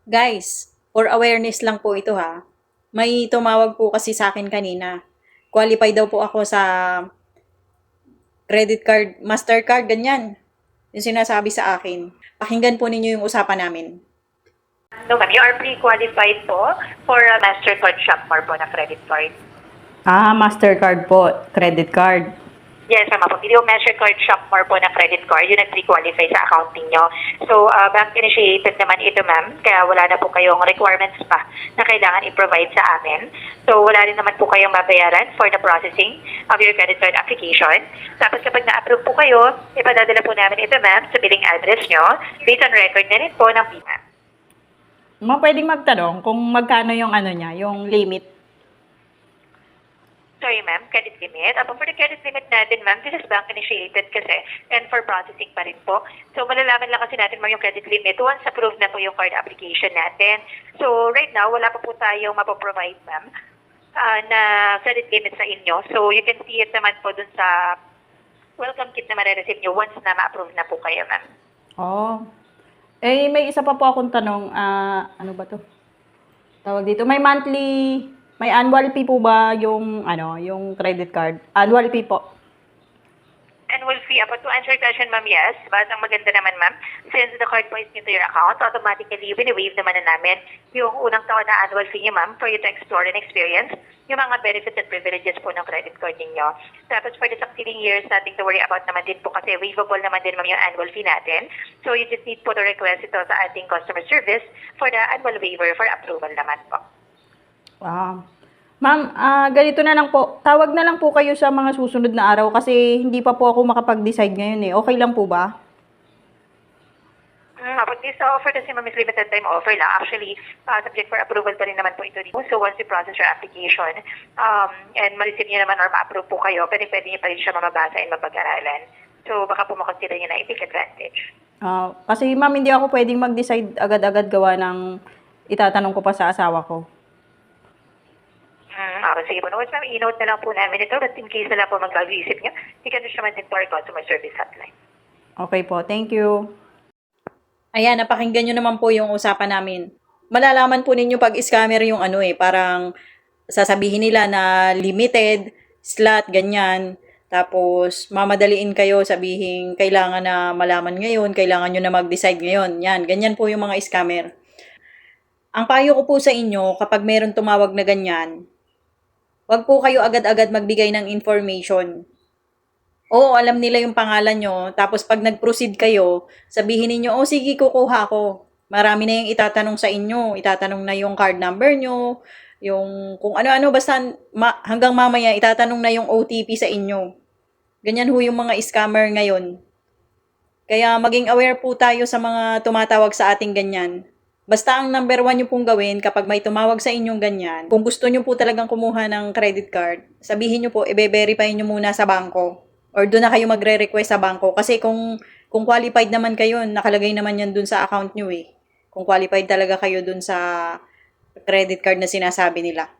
Guys, for awareness lang po ito ha. May tumawag po kasi sa akin kanina. Qualify daw po ako sa credit card, Mastercard, ganyan. Yung sinasabi sa akin. Pakinggan po ninyo yung usapan namin. No, ma'am. You are pre-qualified po for a Mastercard Shopmore po na credit card. Mastercard po, credit card. Yes, ma'am. Po. Yung Mastercard Shopmore po na credit card, yun ang pre-qualify sa accounting nyo. So, bank-initiated naman ito, ma'am. Kaya wala na po kayong requirements pa na kailangan i-provide sa amin. So, wala rin naman po kayong babayaran for the processing of your credit card application. Tapos kapag na-approve po kayo, ipadadala po namin ito, ma'am, sa billing address nyo based on record na rin po ng BIMA. Pwedeng magtanong kung magkano yung ano niya, yung limit. Sorry, ma'am, credit limit. For the credit limit natin, ma'am, this is bank-initiated kasi and for processing pa rin po. So, malalaman lang kasi natin, ma'am, yung credit limit once approved na po yung card application natin. So, right now, wala pa po tayong mapaprovide, ma'am, na credit limit sa inyo. So, you can see it naman po dun sa welcome kit na marireceive nyo once na ma-approve na po kayo, ma'am. Oh. May isa pa po akong tanong. Ano ba to? Tawag dito. May annual fee po ba yung, yung credit card? Annual fee po. Annual fee. To answer your question, ma'am, yes. But ang maganda naman, ma'am, since the card points new to your account, automatically, wini-waive naman na namin yung unang taon na annual fee niyo, ma'am, for you to explore and experience yung mga benefits and privileges po ng credit card ninyo. Tapos for the succeeding years, nothing to worry about naman din po kasi waivable naman din, ma'am, yung annual fee natin. So you just need po to request ito sa ating customer service for the annual waiver for approval naman po. Ma'am, ganito na lang po. Tawag na lang po kayo sa mga susunod na araw kasi hindi pa po ako makapag-decide ngayon eh. Okay lang po ba? Pag this offer kasi, ma'am, is limited time offer lang. Actually, subject for approval pa rin naman po ito dito. So once you process your application and ma-receive niyo naman or ma-approve po kayo, pwede niyo pa rin siya mamabasa and mapag-aralan. So baka po makonsider niyo na i-take advantage. Kasi ma'am, hindi ako pwedeng mag-decide agad-agad gawa ng itatanong ko pa sa asawa ko. Sige po. Once, ma'am, i-note na lang po namin ito. But in case na lang po mag-visit niyo, you can reach naman din to our customer service hotline. Okay po, thank you. Ayan, napakinggan nyo naman po yung usapan namin. Malalaman po ninyo pag scammer yung parang sasabihin nila na limited, slot, ganyan. Tapos, mamadaliin kayo, sabihin, kailangan na malaman ngayon, kailangan nyo na mag-decide ngayon. Yan, ganyan po yung mga scammer. Ang payo ko po sa inyo, kapag meron tumawag na ganyan, wag po kayo agad-agad magbigay ng information. Oo, alam nila yung pangalan nyo. Tapos pag nag-proceed kayo, sabihin niyo, oh sige, kukuha ko. Marami na yung itatanong sa inyo. Itatanong na yung card number nyo, yung kung ano-ano, basta hanggang mamaya itatanong na yung OTP sa inyo. Ganyan ho yung mga scammer ngayon. Kaya maging aware po tayo sa mga tumatawag sa ating ganyan. Basta ang number 1 nyo pong gawin kapag may tumawag sa inyong ganyan, kung gusto nyo po talagang kumuha ng credit card, sabihin nyo po, i-verify nyo muna sa bangko. Or doon na kayo magre-request sa bangko. Kasi kung qualified naman kayo, nakalagay naman yan doon sa account nyo eh. Kung qualified talaga kayo doon sa credit card na sinasabi nila.